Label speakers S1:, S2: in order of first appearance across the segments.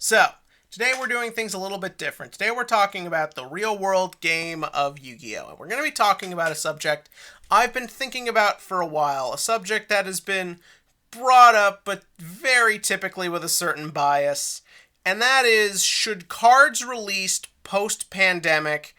S1: So, today we're doing things a little bit different. Today we're talking about the real world game of Yu-Gi-Oh! And we're going to be talking about a subject I've been thinking about for a while, a subject that has been brought up, but very typically with a certain bias. And that is, should cards released post-pandemic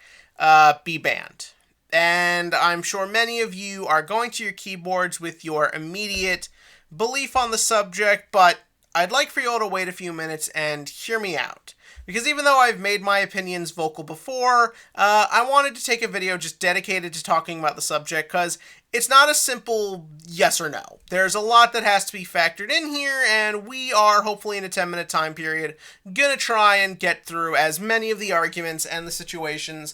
S1: be banned? And I'm sure many of you are going to your keyboards with your immediate belief on the subject, but I'd like for you all to wait a few minutes and hear me out. Because even though I've made my opinions vocal before, I wanted to take a video just dedicated to talking about the subject, because it's not a simple yes or no. There's a lot that has to be factored in here, and we are, hopefully in a 10-minute time period, gonna try and get through as many of the arguments and the situations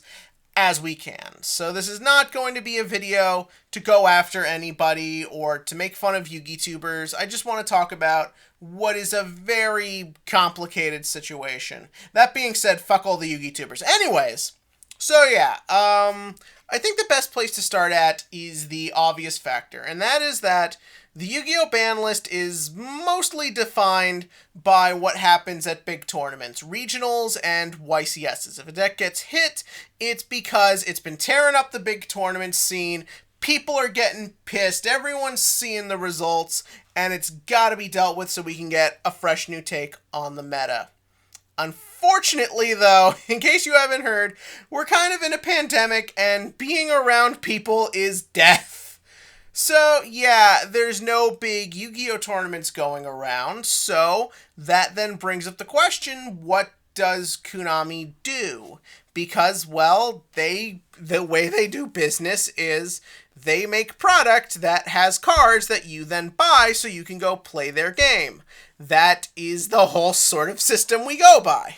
S1: as we can. So this is not going to be a video to go after anybody or to make fun of Yu-Gi-Tubers. I just want to talk about what is a very complicated situation. That being said, fuck all the Yu-Gi-Tubers. Anyways, so yeah, I think the best place to start at is the obvious factor, and that is that the Yu-Gi-Oh! Ban list is mostly defined by what happens at big tournaments, regionals and YCSs. If a deck gets hit, it's because it's been tearing up the big tournament scene, people are getting pissed, everyone's seeing the results, and it's gotta be dealt with so we can get a fresh new take on the meta. Unfortunately, though, in case you haven't heard, we're kind of in a pandemic, and being around people is death. So, yeah, there's no big Yu-Gi-Oh! Tournaments going around, so that then brings up the question, what does Konami do? Because, well, the way they do business is they make product that has cards that you then buy so you can go play their game. That is the whole sort of system we go by.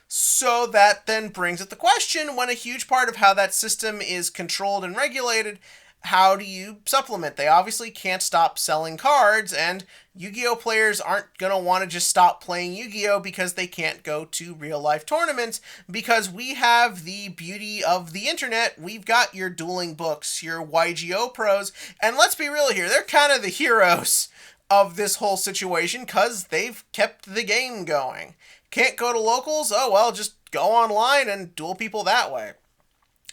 S1: So that then brings up the question, when a huge part of how that system is controlled and regulated, how do you supplement? They obviously can't stop selling cards, and Yu-Gi-Oh! Players aren't going to want to just stop playing Yu-Gi-Oh! Because they can't go to real-life tournaments, because we have the beauty of the internet. We've got your dueling books, your Yugioh pros, and let's be real here, they're kind of the heroes of this whole situation, because they've kept the game going. Can't go to locals? Oh, well, just go online and duel people that way.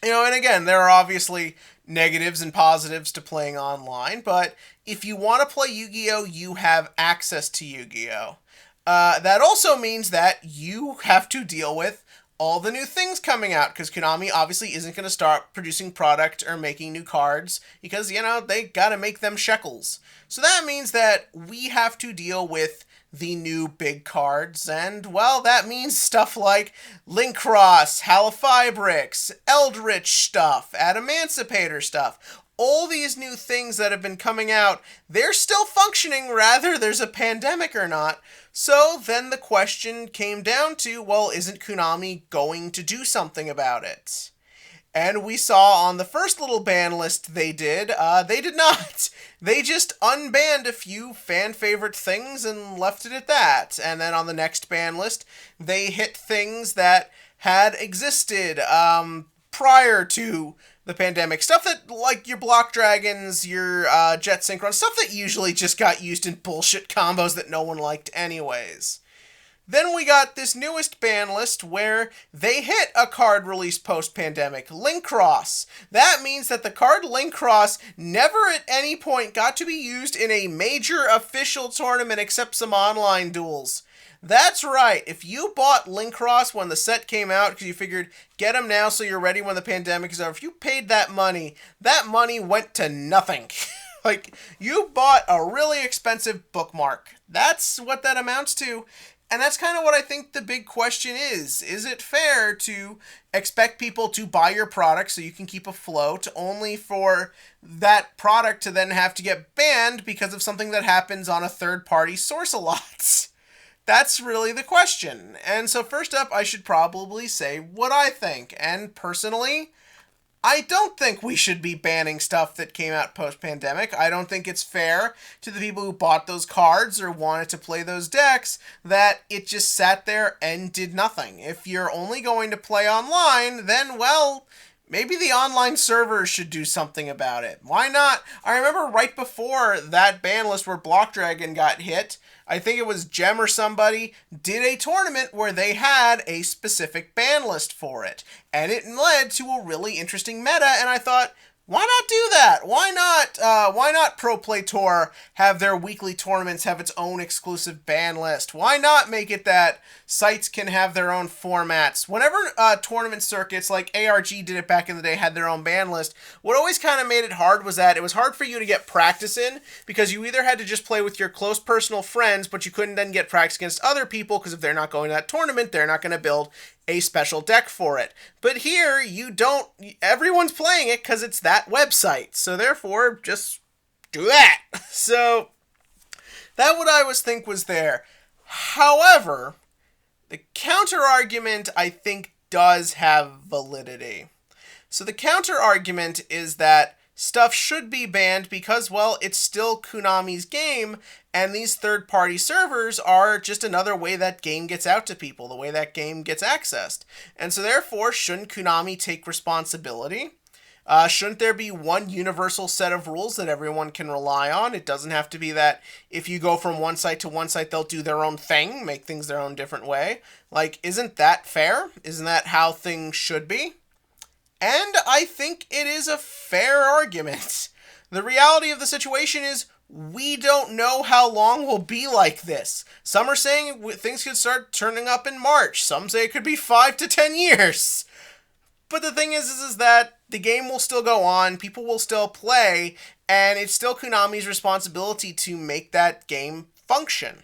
S1: You know, and again, there are obviously negatives and positives to playing online, but if you want to play Yu-Gi-Oh!, you have access to Yu-Gi-Oh! That also means that you have to deal with all the new things coming out, because Konami obviously isn't going to start producing product or making new cards, because, you know, they gotta make them shekels. So that means that we have to deal with the new big cards, and, well, that means stuff like Linkross, Halifibrix, Eldritch stuff, Adamancipator stuff. All these new things that have been coming out, they're still functioning, rather there's a pandemic or not. So then the question came down to, well, isn't Konami going to do something about it? And we saw on the first little ban list they did not. They just unbanned a few fan-favorite things and left it at that. And then on the next ban list, they hit things that had existed prior to the pandemic. Stuff that, like your Block Dragons, your Jet Synchron, stuff that usually just got used in bullshit combos that no one liked anyways. Then we got this newest ban list where they hit a card released post-pandemic, Linkross. That means that the card Linkross never at any point got to be used in a major official tournament except some online duels. That's right, if you bought Linkross when the set came out because you figured, get them now so you're ready when the pandemic is over, if you paid that money went to nothing. Like, you bought a really expensive bookmark. That's what that amounts to. And that's kind of what I think the big question is. Is it fair to expect people to buy your product so you can keep afloat, only for that product to then have to get banned because of something that happens on a third-party source a lot? That's really the question. And so first up, I should probably say what I think. And personally, I don't think we should be banning stuff that came out post-pandemic. I don't think it's fair to the people who bought those cards or wanted to play those decks that it just sat there and did nothing. If you're only going to play online, then, well, Maybe the online servers should do something about it. Why not? I remember right before that ban list where Block Dragon got hit, I think it was Gem or somebody did a tournament where they had a specific ban list for it. And it led to a really interesting meta, and I thought, why not do that? Why not Pro Play Tour have their weekly tournaments have its own exclusive ban list? Why not make it that sites can have their own formats? Whenever tournament circuits like ARG did it back in the day had their own ban list, what always kind of made it hard was that it was hard for you to get practice in because you either had to just play with your close personal friends, but you couldn't then get practice against other people because if they're not going to that tournament, they're not going to build a special deck for it. But here, you don't, everyone's playing it because it's that website. So therefore, just do that. So, that what I was think was there. However, the counter argument I think does have validity. So the counter argument is that stuff should be banned because, well, it's still Konami's game, and these third-party servers are just another way that game gets out to people, the way that game gets accessed. And so therefore, shouldn't Konami take responsibility? Shouldn't there be one universal set of rules that everyone can rely on? It doesn't have to be that if you go from one site to one site, they'll do their own thing, make things their own different way. Like, isn't that fair? Isn't that how things should be? And I think it is a fair argument. The reality of the situation is we don't know how long we'll be like this. Some are saying things could start turning up in March. Some say it could be 5 to 10 years. But the thing is that the game will still go on, people will still play, and it's still Konami's responsibility to make that game function.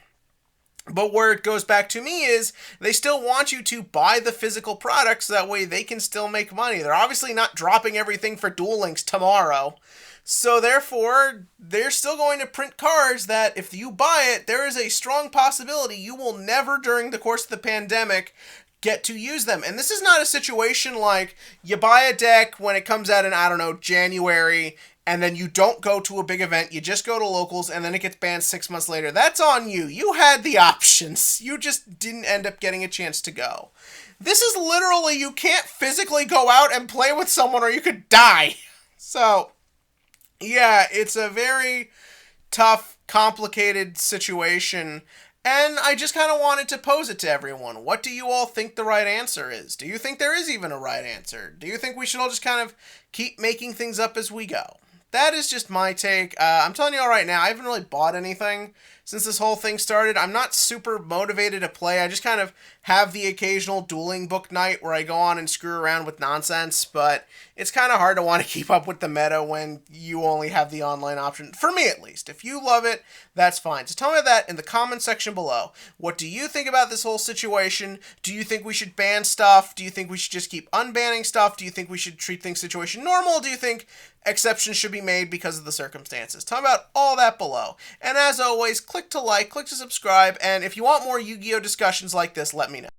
S1: But where it goes back to me is they still want you to buy the physical products so that way they can still make money. They're obviously not dropping everything for Duel Links tomorrow. So therefore, they're still going to print cards that if you buy it, there is a strong possibility you will never during the course of the pandemic get to use them. And this is not a situation like you buy a deck when it comes out in, I don't know, January, and then you don't go to a big event, you just go to locals, and then it gets banned 6 months later. That's on you. You had the options. You just didn't end up getting a chance to go. This is literally, you can't physically go out and play with someone or you could die. So, yeah, it's a very tough, complicated situation. And I just kind of wanted to pose it to everyone. What do you all think the right answer is? Do you think there is even a right answer? Do you think we should all just kind of keep making things up as we go? That is just my take. I'm telling you all right now, I haven't really bought anything since this whole thing started. I'm not super motivated to play. I just kind of have the occasional dueling book night where I go on and screw around with nonsense, but it's kind of hard to want to keep up with the meta when you only have the online option. For me, at least. If you love it, that's fine. So tell me that in the comment section below. What do you think about this whole situation? Do you think we should ban stuff? Do you think we should just keep unbanning stuff? Do you think we should treat things situation normal? Do you think exceptions should be made because of the circumstances? Tell me about all that below. And as always, click to like, click to subscribe, and if you want more Yu-Gi-Oh discussions like this, let me know.